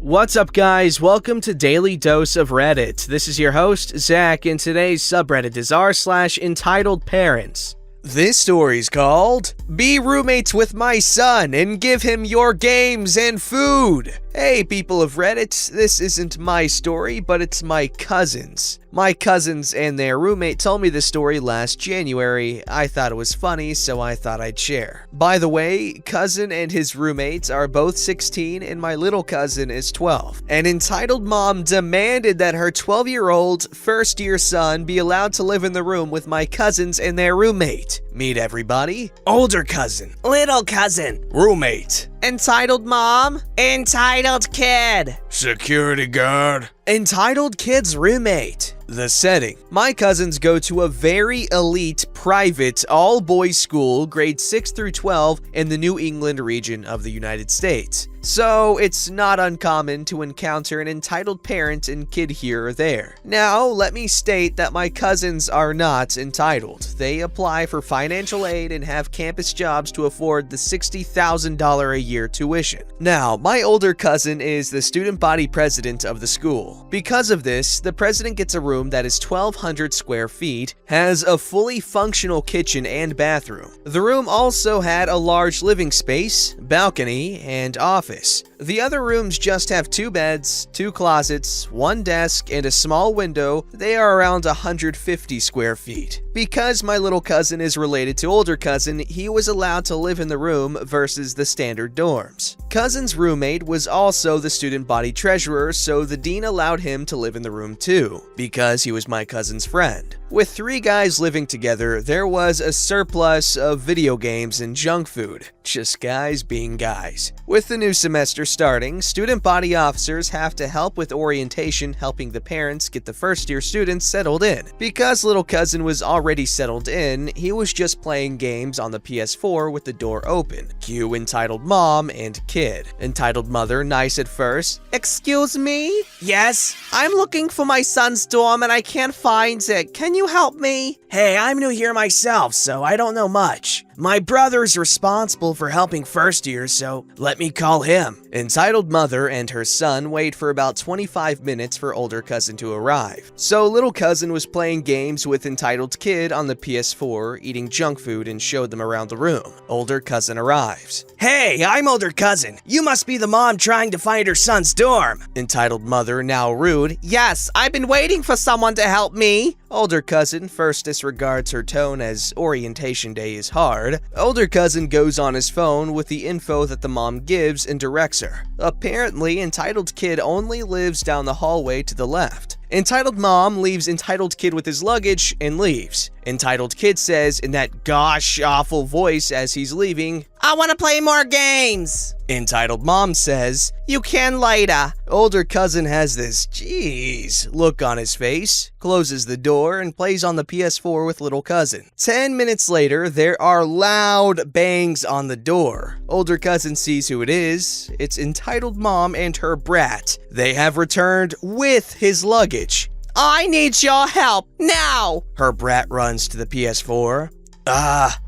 What's up, guys? Welcome to Daily Dose of Reddit. This is your host, Zach, and today's subreddit is r/EntitledParents. This story's called Be Roommates with My Son and Give Him Your Games and Food. Hey, people of Reddit, this isn't my story, but it's my cousin's. My cousins and their roommate told me this story last January. I thought it was funny, so I thought I'd share. By the way, cousin and his roommates are both 16 and my little cousin is 12. An entitled mom demanded that her 12-year-old first-year son be allowed to live in the room with my cousins and their roommate. Meet everybody. Older cousin. Little cousin. Roommate. Entitled mom. Entitled kid. Security guard. Entitled kid's roommate. The setting. My cousins go to a very elite, private, all-boys school, grades 6 through 12, in the New England region of the United States. So, it's not uncommon to encounter an entitled parent and kid here or there. Now, let me state that my cousins are not entitled. They apply for financial aid and have campus jobs to afford the $60,000 a year tuition. Now, my older cousin is the student body president of the school. Because of this, the president gets a room that is 1,200 square feet, has a fully functional kitchen and bathroom. The room also had a large living space, balcony, and office. The other rooms just have 2 beds, 2 closets, 1 desk, and a small window. They are around 150 square feet. Because my little cousin is related to older cousin, he was allowed to live in the room versus the standard dorms. Cousin's roommate was also the student body treasurer, so the dean allowed him to live in the room too, because he was my cousin's friend. With 3 guys living together, there was a surplus of video games and junk food. Just guys being guys. With the new semester starting, student body officers have to help with orientation, helping the parents get the first-year students settled in. Because little cousin was already settled in, he was just playing games on the PS4 with the door open. Cue entitled mom and kid. Entitled mother, nice at first. Excuse me? Yes? I'm looking for my son's dorm and I can't find it. Can you help me? Hey, I'm new here myself, so I don't know much. My brother's responsible for helping first year, so let me call him. Entitled mother and her son wait for about 25 minutes for older cousin to arrive. So little cousin was playing games with entitled kid on the PS4, eating junk food, and showed them around the room. Older cousin arrives. Hey, I'm older cousin. You must be the mom trying to find her son's dorm. Entitled mother, now rude. Yes, I've been waiting for someone to help me. Older cousin first disregards her tone as orientation day is hard. Older cousin goes on his phone with the info that the mom gives and directs her. Apparently, entitled kid only lives down the hallway to the left. Entitled mom leaves entitled kid with his luggage and leaves. Entitled kid says in that gosh awful voice as he's leaving, I want to play more games. Entitled mom says, you can later. Older cousin has this geez look on his face, closes the door, and plays on the PS4 with little cousin. 10 minutes later, there are loud bangs on the door. Older cousin sees who it is. It's entitled mom and her brat. They have returned with his luggage. I need your help, now! Her brat runs to the PS4.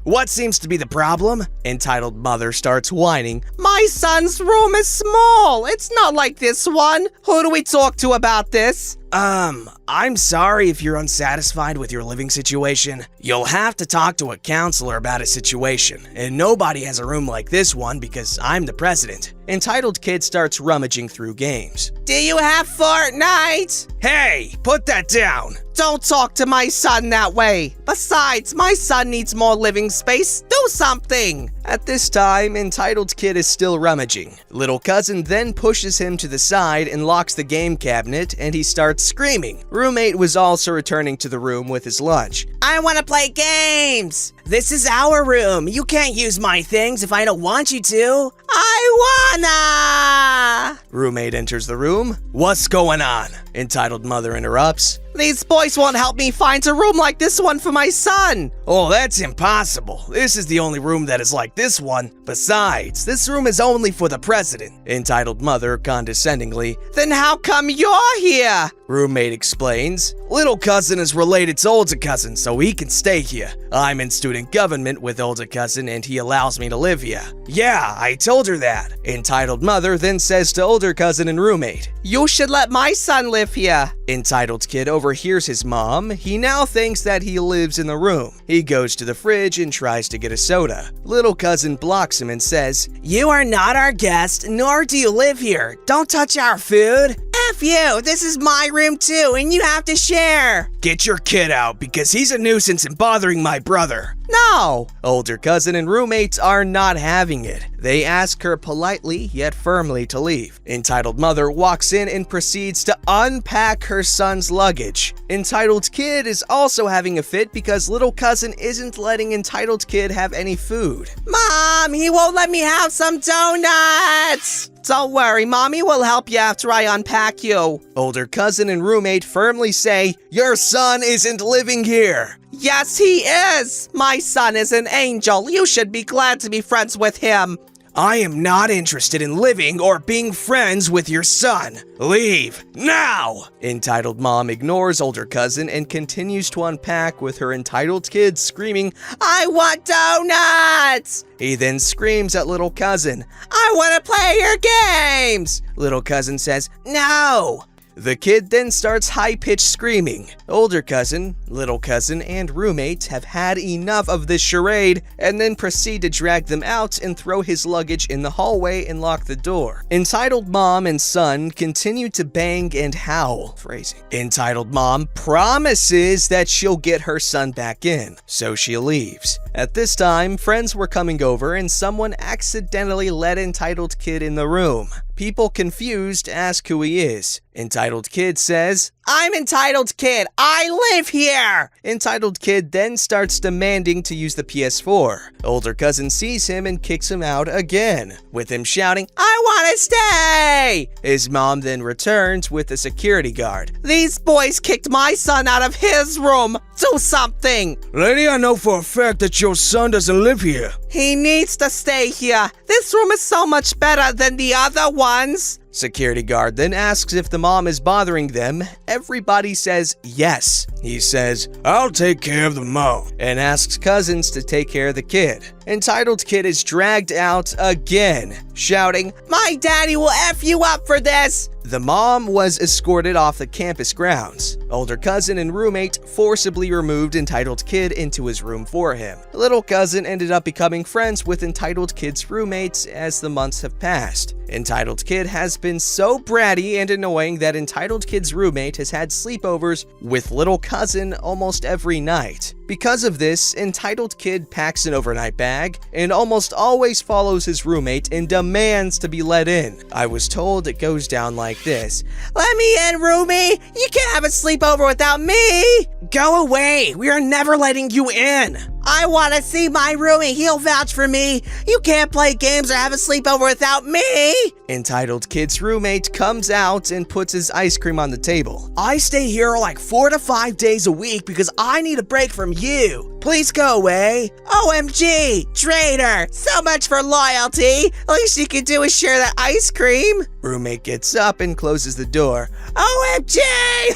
What seems to be the problem? Entitled mother starts whining. My son's room is small. It's not like this one. Who do we talk to about this? I'm sorry if you're unsatisfied with your living situation. You'll have to talk to a counselor about a situation, and nobody has a room like this one because I'm the president. Entitled kid starts rummaging through games. Do you have Fortnite? Hey, put that down. Don't talk to my son that way. Besides, my son needs more living space. Do something. At this time, entitled kid is still rummaging. Little cousin then pushes him to the side and locks the game cabinet, and he starts screaming. Roommate was also returning to the room with his lunch. I want to play games. This is our room. You can't use my things if I don't want you to. I wanna. Roommate enters the room. What's going on? Entitled mother interrupts. These boys won't help me find a room like this one for my son. Oh, that's impossible. This is the only room that is like this one. Besides, this room is only for the president. Entitled mother condescendingly. Then how come you're here? Roommate explains. Little cousin is related to older cousin, so he can stay here. I'm in student government with older cousin and he allows me to live here. Yeah, I told her that. Entitled mother then says to older cousin and roommate, you should let my son live here. Entitled kid overhears his mom. He now thinks that he lives in the room. He goes to the fridge and tries to get a soda. Little cousin blocks him and says, you are not our guest, nor do you live here. Don't touch our food. F you, this is my room too, and you have to share. Get your kid out, because he's a nuisance and bothering my brother. No! Older cousin and roommates are not having it. They ask her politely yet firmly to leave. Entitled mother walks in and proceeds to unpack her son's luggage. Entitled kid is also having a fit because little cousin isn't letting entitled kid have any food. Mom, he won't let me have some donuts! Don't worry, Mommy will help you after I unpack you. Older cousin and roommate firmly say, your son isn't living here. Yes, he is. My son is an angel. You should be glad to be friends with him. I am not interested in living or being friends with your son. Leave, now! Entitled mom ignores older cousin and continues to unpack with her entitled kid screaming, I want donuts! He then screams at little cousin, I want to play your games! Little cousin says, no! The kid then starts high-pitched screaming. Older cousin, little cousin, and roommate have had enough of this charade and then proceed to drag them out and throw his luggage in the hallway and lock the door. Entitled mom and son continue to bang and howl. Phrasing. Entitled mom promises that she'll get her son back in, so she leaves. At this time, friends were coming over and someone accidentally let entitled kid in the room. People confused ask who he is. Entitled kid says, I'm entitled kid, I live here! Entitled kid then starts demanding to use the PS4. Older cousin sees him and kicks him out again, with him shouting, I want to stay! His mom then returns with a security guard. These boys kicked my son out of his room! Do something! Lady, I know for a fact that your son doesn't live here. He needs to stay here. This room is so much better than the other ones. Security guard then asks if the mom is bothering them. Everybody says yes. He says, I'll take care of the mom, and asks cousins to take care of the kid. Entitled kid is dragged out again, shouting, my daddy will F you up for this! The mom was escorted off the campus grounds. Older cousin and roommate forcibly removed entitled kid into his room for him. Little cousin ended up becoming friends with entitled kid's roommates as the months have passed. Entitled kid has been so bratty and annoying that entitled kid's roommate has had sleepovers with little cousin almost every night. Because of this, entitled kid packs an overnight bag and almost always follows his roommate and demands to be let in. I was told it goes down like this. Let me in, roomie! You can't have a sleepover without me! Go away! We are never letting you in! I want to see my roomie. He'll vouch for me. You can't play games or have a sleepover without me. Entitled kid's roommate comes out and puts his ice cream on the table. I stay here like 4 to 5 days a week because I need a break from you. Please go away. OMG, traitor. So much for loyalty. Least you can do is share that ice cream. Roommate gets up and closes the door. OMG,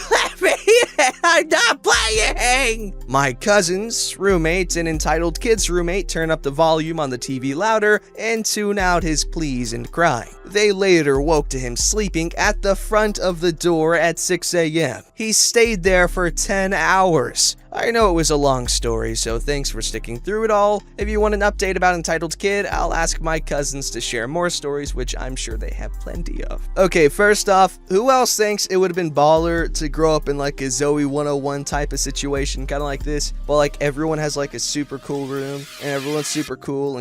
let me in. I'm not playing. My cousins, roommates, and entitled kid's roommate turn up the volume on the TV louder and tune out his pleas and crying. They later woke to him sleeping at the front of the door at 6 a.m. He stayed there for 10 hours. I know it was a long story, so thanks for sticking through it all. If you want an update about Entitled Kid, I'll ask my cousins to share more stories, which I'm sure they have plenty of. Okay, first off, who else thinks it would have been baller to grow up in like a Zoe 101 type of situation, kind of like this, but like everyone has like a super cool room, and everyone's super cool,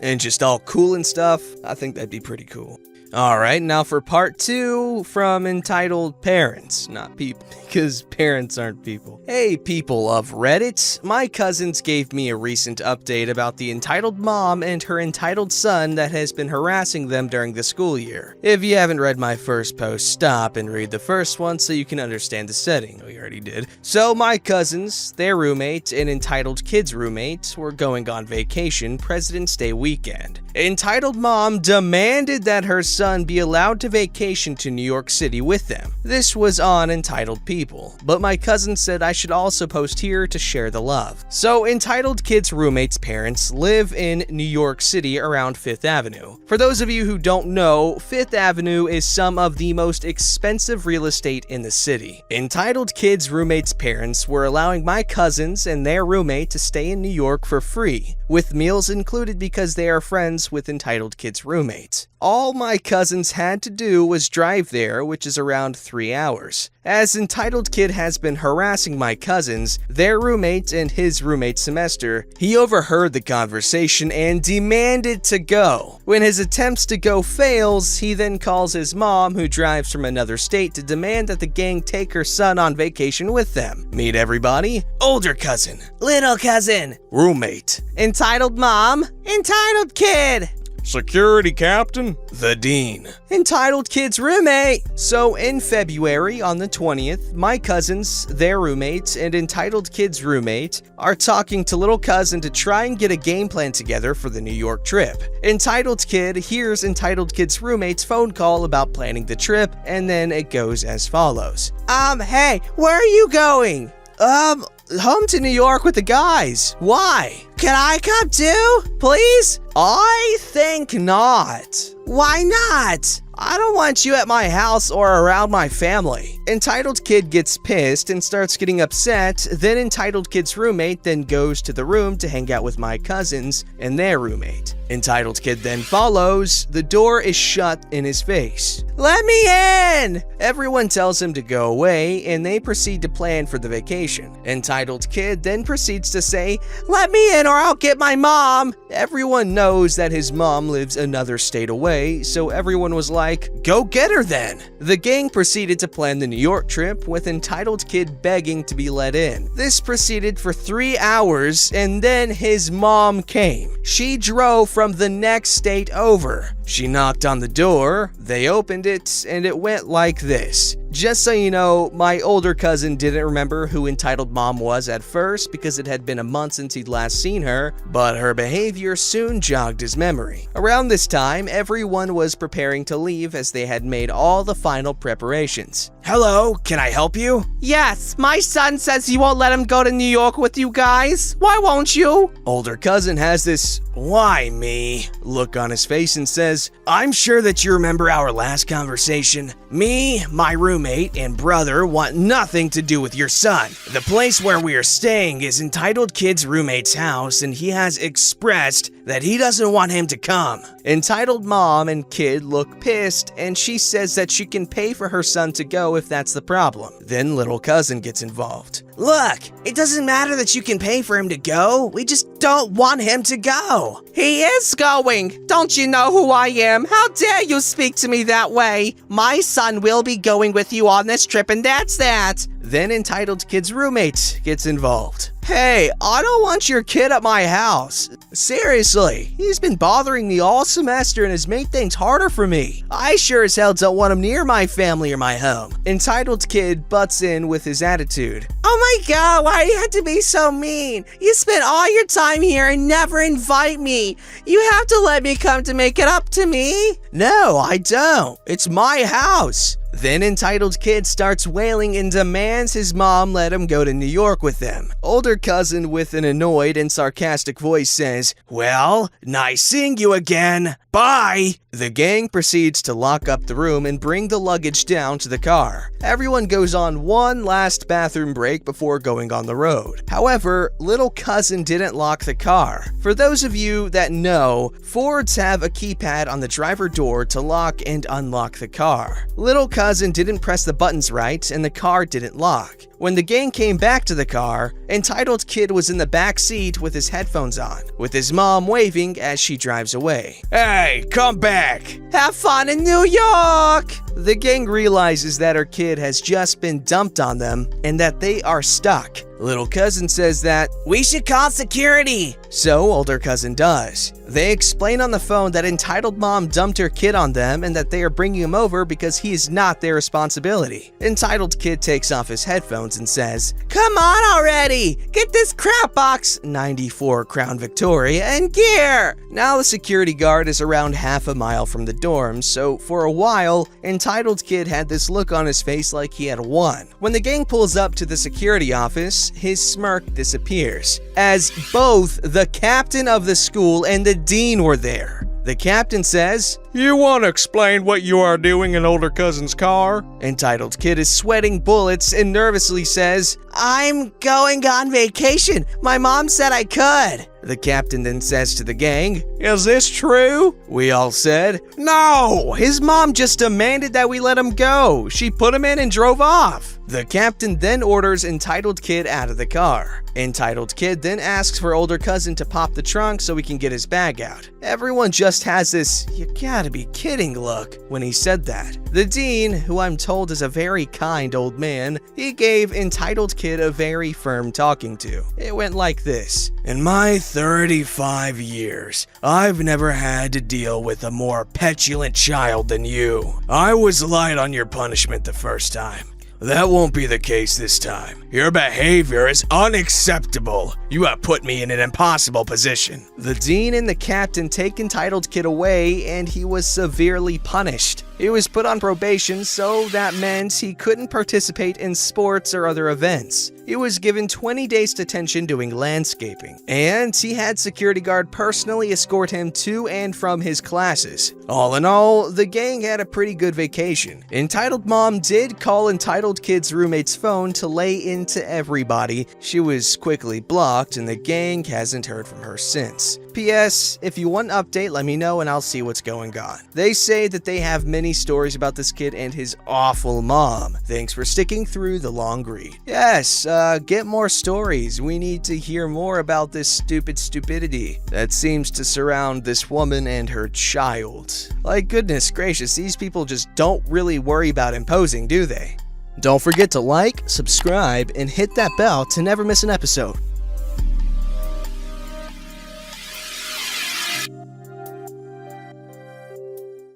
and just all cool and stuff? I think that'd be pretty cool. Alright, now for part 2 from Entitled Parents, not people, because parents aren't people. Hey people of Reddit, my cousins gave me a recent update about the entitled mom and her entitled son that has been harassing them during the school year. If you haven't read my first post, stop and read the first one so you can understand the setting. Oh, you already did. So my cousins, their roommate, and entitled kid's roommate were going on vacation President's Day weekend. Entitled mom demanded that her son be allowed to vacation to New York City with them. This was on Entitled People, but my cousin said I should also post here to share the love. So Entitled Kid's roommate's parents live in New York City around 5th Avenue. For those of you who don't know, 5th Avenue is some of the most expensive real estate in the city. Entitled Kid's roommate's parents were allowing my cousins and their roommate to stay in New York for free, with meals included because they are friends with Entitled Kid's roommate. All my cousins had to do was drive there, which is around 3 hours. As Entitled Kid has been harassing my cousins, their roommate and his roommate's semester, he overheard the conversation and demanded to go. When his attempts to go fails, he then calls his mom, who drives from another state, to demand that the gang take her son on vacation with them. Meet everybody: older cousin, little cousin, roommate, entitled mom, entitled kid, security captain, the dean, Entitled Kid's roommate. So in February on the 20th, my cousins, their roommates, and Entitled Kid's roommate are talking to little cousin to try and get a game plan together for the New York trip. Entitled Kid hears Entitled Kid's roommate's phone call about planning the trip, and then it goes as follows. Hey, where are you going? Home to New York with the guys. Why? Can I come too? Please? I think not. Why not? I don't want you at my house or around my family. Entitled Kid gets pissed and starts getting upset. Then Entitled Kid's roommate then goes to the room to hang out with my cousins and their roommate. Entitled Kid then follows. The door is shut in his face. Let me in! Everyone tells him to go away, and they proceed to plan for the vacation. Entitled Kid then proceeds to say, "Let me in or I'll get my mom!" Everyone knows that his mom lives another state away, so everyone was like, "Go get her then!" The gang proceeded to plan the New York trip, with Entitled Kid begging to be let in. This proceeded for 3 hours, and then his mom came. She drove from the next state over. She knocked on the door, they opened it, and it went like this. Just so you know, my older cousin didn't remember who Entitled Mom was at first because it had been a month since he'd last seen her, but her behavior soon jogged his memory. Around this time, everyone was preparing to leave as they had made all the final preparations. Hello, can I help you? Yes, my son says you won't let him go to New York with you guys. Why won't you? Older cousin has this "why me" look on his face and says, "I'm sure that you remember our last conversation. Me, my roommate, and brother want nothing to do with your son. The place where we are staying is Entitled Kid's roommate's house, and he has expressed that he doesn't want him to come." Entitled Mom and Kid look pissed, and she says that she can pay for her son to go if that's the problem. Then little cousin gets involved. "Look, it doesn't matter that you can pay for him to go. We just don't want him to go." "He is going. Don't you know who I am? How dare you speak to me that way? My son will be going with you on this trip, and that's that." Then Entitled Kid's roommate gets involved. "Hey, I don't want your kid at my house. Seriously, he's been bothering me all semester and has made things harder for me. I sure as hell don't want him near my family or my home." Entitled Kid butts in with his attitude. "Oh my god, why do you have to be so mean? You spend all your time here and never invite me. You have to let me come to make it up to me." "No, I don't. It's my house." Then Entitled Kid starts wailing and demands his mom let him go to New York with them. Older cousin with an annoyed and sarcastic voice says, "Well, nice seeing you again. Bye." The gang proceeds to lock up the room and bring the luggage down to the car. Everyone goes on one last bathroom break before going on the road. However, little cousin didn't lock the car. For those of you that know, Fords have a keypad on the driver door to lock and unlock the car. Little cousin didn't press the buttons right and the car didn't lock. When the gang came back to the car, Entitled Kid was in the back seat with his headphones on, with his mom waving as she drives away. "Hey, come back! Have fun in New York!" The gang realizes that her kid has just been dumped on them and that they are stuck. Little cousin says that, "We should call security!" So older cousin does. They explain on the phone that entitled mom dumped her kid on them and that they are bringing him over because he is not their responsibility. Entitled kid takes off his headphones and says, "Come on already! Get this crap box, 94 Crown Victoria, in gear!" Now the security guard is around half a mile from the dorms, so for a while, entitled kid had this look on his face like he had won. When the gang pulls up to the security office, his smirk disappears, as both the captain of the school and the dean were there. The captain says, "You want to explain what you are doing in older cousin's car?" Entitled kid is sweating bullets and nervously says, "I'm going on vacation. My mom said I could." The captain then says to the gang, "Is this true?" We all said, "No, his mom just demanded that we let him go. She put him in and drove off." The captain then orders entitled kid out of the car. Entitled kid then asks for older cousin to pop the trunk so we can get his bag out. Everyone just has this "you gotta be kidding" look when he said that. The dean, who I'm told is a very kind old man, he gave entitled kid a very firm talking to. It went like this: "In my 35 years, I've never had to deal with a more petulant child than you. I was light on your punishment the first time. That won't be the case this time. Your behavior is unacceptable. You have put me in an impossible position." The dean and the captain take entitled kid away, and he was severely punished. He was put on probation, so that meant he couldn't participate in sports or other events. He was given 20 days detention doing landscaping, and he had security guard personally escort him to and from his classes. All in all, the gang had a pretty good vacation. Entitled mom did call entitled kid's roommate's phone to lay into everybody. She was quickly blocked, and the gang hasn't heard from her since. P.S. If you want an update, let me know and I'll see what's going on. They say that they have many stories about this kid and his awful mom. Thanks for sticking through the long read. Yes, get more stories. We need to hear more about this stupidity that seems to surround this woman and her child. Like, goodness gracious, these people just don't really worry about imposing, do they? Don't forget to like, subscribe, and hit that bell to never miss an episode.